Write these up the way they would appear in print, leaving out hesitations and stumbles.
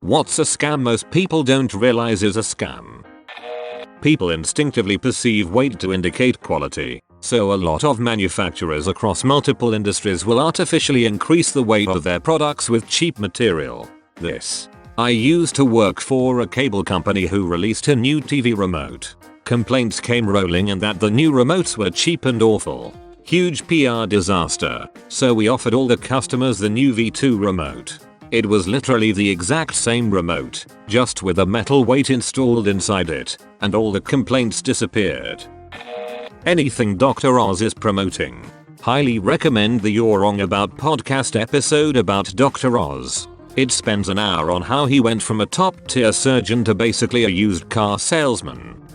What's a scam? Most people don't realize is a scam. People instinctively perceive weight to indicate quality, so a lot of manufacturers across multiple industries will artificially increase the weight of their products with cheap material. I used to work for a cable company who released a new TV remote. Complaints came rolling in that the new remotes were cheap and awful. Huge PR disaster, so we offered all the customers the new V2 remote. It was literally the exact same remote, just with a metal weight installed inside it, and all the complaints disappeared. Anything Dr. Oz is promoting. Highly recommend the You're Wrong About podcast episode about Dr. Oz. It spends an hour on how he went from a top tier surgeon to basically a used car salesman.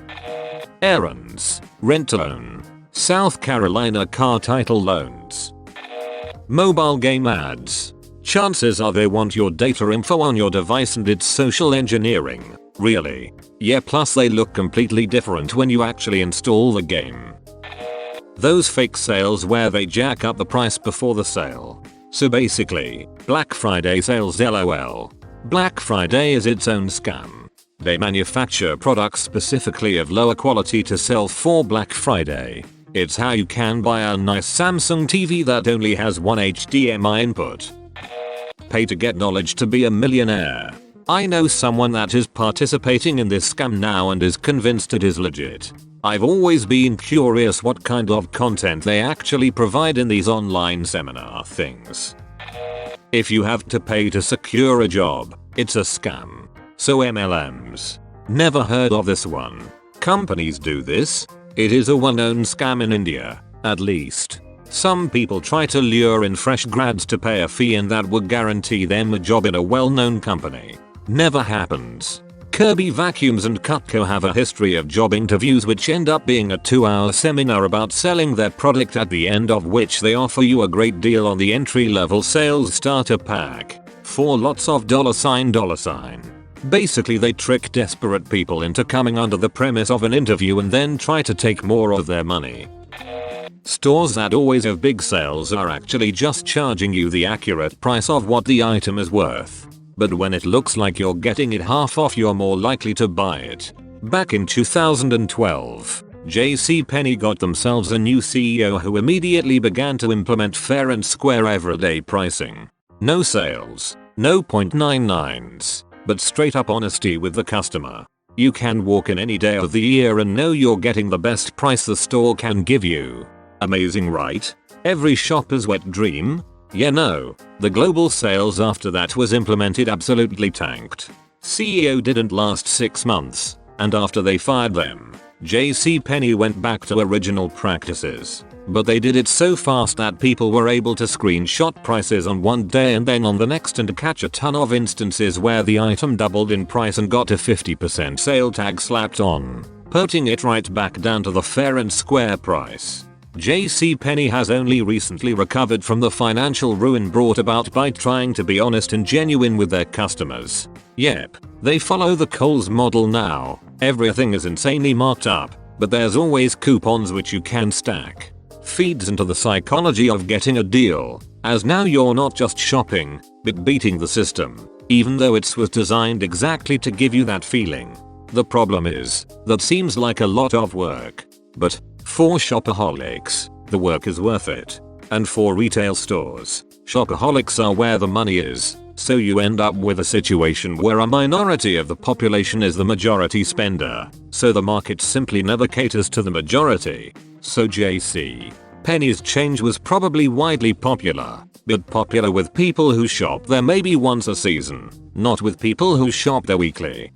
Errands, rent-a-loan, South Carolina car title loans, mobile game ads. Chances are they want your data info on your device and it's social engineering. Really? Yeah, plus they look completely different when you actually install the game. Those fake sales where they jack up the price before the sale. So basically, Black Friday sales LOL. Black Friday is its own scam. They manufacture products specifically of lower quality to sell for Black Friday. It's how you can buy a nice Samsung TV that only has one HDMI input. Pay to get knowledge to be a millionaire. I know someone that is participating in this scam now and is convinced it is legit. I've always been curious what kind of content they actually provide in these online seminar things. If you have to pay to secure a job, it's a scam. So MLMs. Never heard of this one. Companies do this. It is a well-known scam in India, at least. Some people try to lure in fresh grads to pay a fee and that would guarantee them a job in a well-known company. Never happens. Kirby Vacuums and Cutco have a history of job interviews which end up being a 2-hour seminar about selling their product, at the end of which they offer you a great deal on the entry-level sales starter pack for lots of $. Basically they trick desperate people into coming under the premise of an interview and then try to take more of their money. Stores that always have big sales are actually just charging you the accurate price of what the item is worth. But when it looks like you're getting it half off, you're more likely to buy it. Back in 2012, JCPenney got themselves a new CEO who immediately began to implement fair and square everyday pricing. No sales, no .99s, but straight up honesty with the customer. You can walk in any day of the year and know you're getting the best price the store can give you. Amazing, right? Every shopper's wet dream? Yeah, no. The global sales after that was implemented absolutely tanked. CEO didn't last 6 months, and after they fired them, JCPenney went back to original practices. But they did it so fast that people were able to screenshot prices on one day and then on the next and catch a ton of instances where the item doubled in price and got a 50% sale tag slapped on, putting it right back down to the fair and square price. JCPenney has only recently recovered from the financial ruin brought about by trying to be honest and genuine with their customers. Yep, they follow the Kohl's model now. Everything is insanely marked up, but there's always coupons which you can stack. Feeds into the psychology of getting a deal, as now you're not just shopping, but beating the system, even though it was designed exactly to give you that feeling. The problem is, that seems like a lot of work. But for shopaholics, the work is worth it. And for retail stores, shopaholics are where the money is, so you end up with a situation where a minority of the population is the majority spender, so the market simply never caters to the majority. So JCPenney's change was probably widely popular, but popular with people who shop there maybe once a season, not with people who shop there weekly.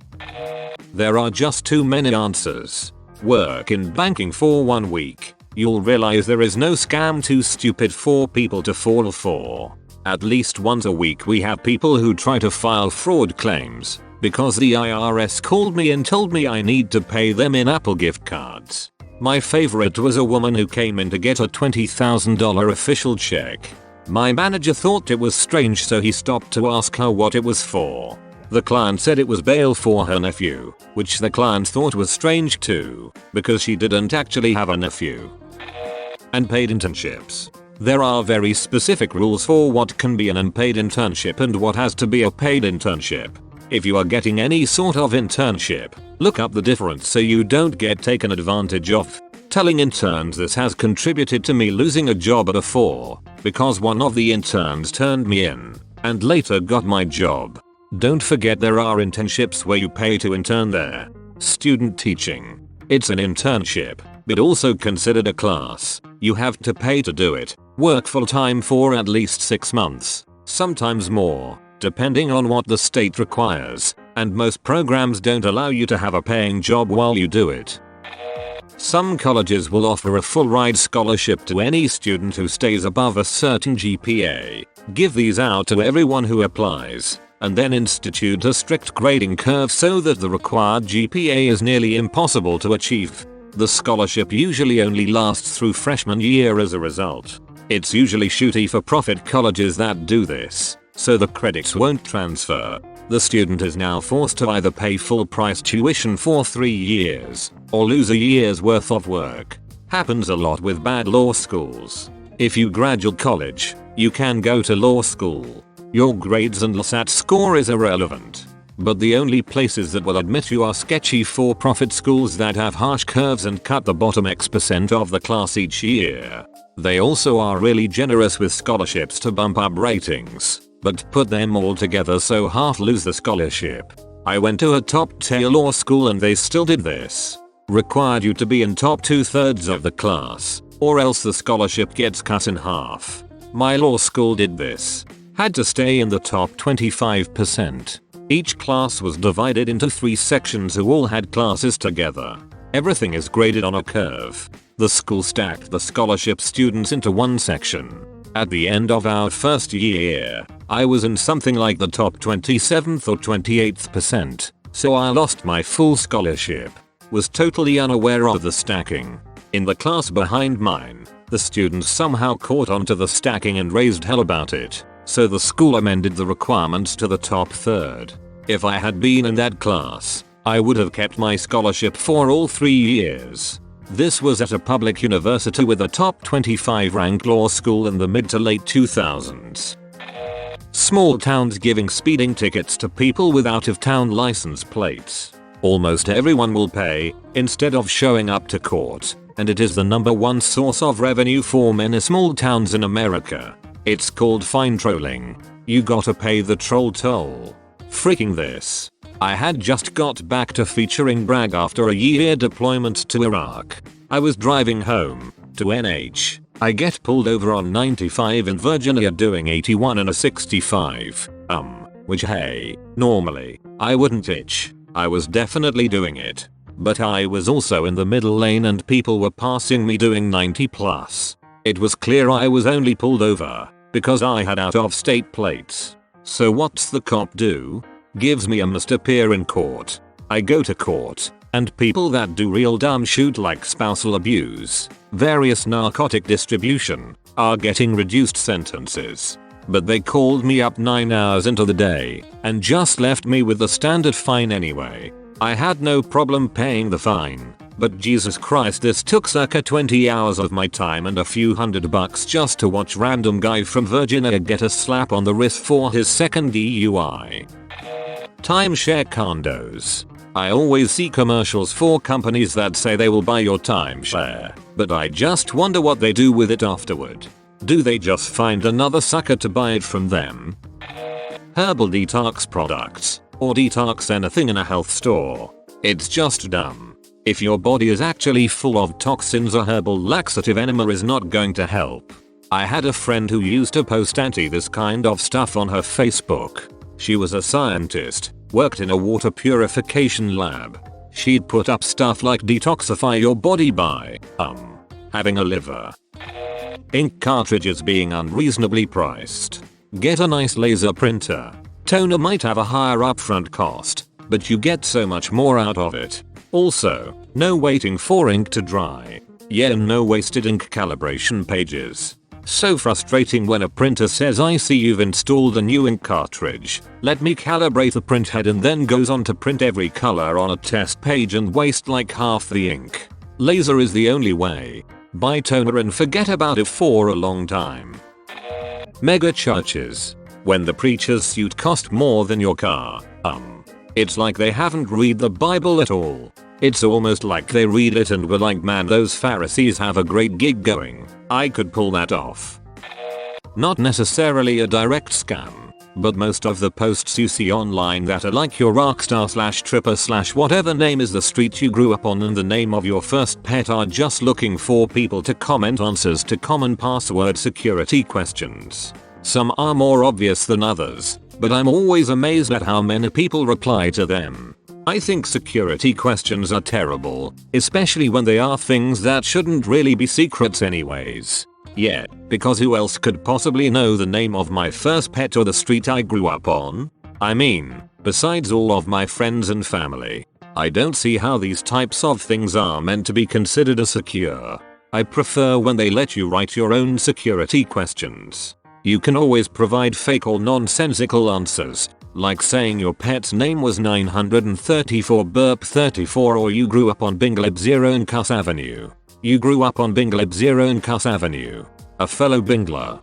There are just too many answers. Work in banking for 1 week. You'll realize there is no scam too stupid for people to fall for. At least once a week we have people who try to file fraud claims because the IRS called me and told me I need to pay them in Apple gift cards. My favorite was a woman who came in to get a $20,000 official check. My manager thought it was strange, so he stopped to ask her what it was for. The client said it was bail for her nephew, which the client thought was strange too, because she didn't actually have a nephew. And paid internships. There are very specific rules for what can be an unpaid internship and what has to be a paid internship. If you are getting any sort of internship, look up the difference so you don't get taken advantage of. Telling interns this has contributed to me losing a job at a 4, because one of the interns turned me in, and later got my job. Don't forget there are internships where you pay to intern there. Student teaching. It's an internship, but also considered a class. You have to pay to do it, work full time for at least 6 months, sometimes more, depending on what the state requires, and most programs don't allow you to have a paying job while you do it. Some colleges will offer a full ride scholarship to any student who stays above a certain GPA, give these out to everyone who applies, and then institute a strict grading curve so that the required GPA is nearly impossible to achieve. The scholarship usually only lasts through freshman year as a result. It's usually shooty for profit colleges that do this, so the credits won't transfer. The student is now forced to either pay full price tuition for 3 years, or lose a year's worth of work. Happens a lot with bad law schools. If you graduate college, you can go to law school. Your grades and LSAT score is irrelevant. But the only places that will admit you are sketchy for-profit schools that have harsh curves and cut the bottom X% of the class each year. They also are really generous with scholarships to bump up ratings, but put them all together so half lose the scholarship. I went to a top-tier law school and they still did this. Required you to be in top 2/3 of the class, or else the scholarship gets cut in half. My law school did this. Had to stay in the top 25%. Each class was divided into 3 sections who all had classes together. Everything is graded on a curve. The school stacked the scholarship students into one section. At the end of our first year, I was in something like the top 27th or 28th%, so I lost my full scholarship. Was totally unaware of the stacking. In the class behind mine, the students somehow caught on to the stacking and raised hell about it, so the school amended the requirements to the top third. If I had been in that class, I would have kept my scholarship for all 3 years. This was at a public university with a top 25 ranked law school in the mid to late 2000s. Small towns giving speeding tickets to people with out-of-town license plates. Almost everyone will pay, instead of showing up to court, and it is the #1 source of revenue for many small towns in America. It's called fine trolling. You gotta pay the troll toll. Freaking this. I had just got back to featuring brag after a year deployment to Iraq. I was driving home to NH. I get pulled over on 95 in Virginia doing 81 and a 65. Which hey, normally, I wouldn't itch. I was definitely doing it. But I was also in the middle lane and people were passing me doing 90 plus. It was clear I was only pulled over because I had out of state plates. So what's the cop do? Gives me a must appear in court. I go to court, and people that do real dumb shit like spousal abuse, various narcotic distribution, are getting reduced sentences. But they called me up 9 hours into the day, and just left me with the standard fine anyway. I had no problem paying the fine, but Jesus Christ, this took circa 20 hours of my time and a few $100 just to watch random guy from Virginia get a slap on the wrist for his second DUI. Timeshare condos. I always see commercials for companies that say they will buy your timeshare, but I just wonder what they do with it afterward. Do they just find another sucker to buy it from them? Herbal detox products, or detox anything in a health store. It's just dumb. If your body is actually full of toxins, a herbal laxative enema is not going to help. I had a friend who used to post anti this kind of stuff on her Facebook. She was a scientist, worked in a water purification lab. She'd put up stuff like detoxify your body by, having a liver. Ink cartridges being unreasonably priced. Get a nice laser printer. Toner might have a higher upfront cost, but you get so much more out of it. Also, no waiting for ink to dry. Yeah, and no wasted ink calibration pages. So frustrating when a printer says, I see you've installed a new ink cartridge. Let me calibrate the print head, and then goes on to print every color on a test page and waste like half the ink. Laser is the only way. Buy toner and forget about it for a long time. Mega churches. When the preacher's suit cost more than your car. It's like they haven't read the Bible at all. It's almost like they read it and were like, man, those Pharisees have a great gig going. I could pull that off. Not necessarily a direct scam, but most of the posts you see online that are like your rockstar / tripper / whatever name is the street you grew up on and the name of your first pet are just looking for people to comment answers to common password security questions. Some are more obvious than others, but I'm always amazed at how many people reply to them. I think security questions are terrible, especially when they are things that shouldn't really be secrets anyways. Yeah, because who else could possibly know the name of my first pet or the street I grew up on? I mean, besides all of my friends and family. I don't see how these types of things are meant to be considered as secure. I prefer when they let you write your own security questions. You can always provide fake or nonsensical answers, like saying your pet's name was 934 burp 34 or you grew up on Bingleb 0 in Cuss Avenue. You grew up on Bingleb 0 in Cuss Avenue. A fellow Bingler.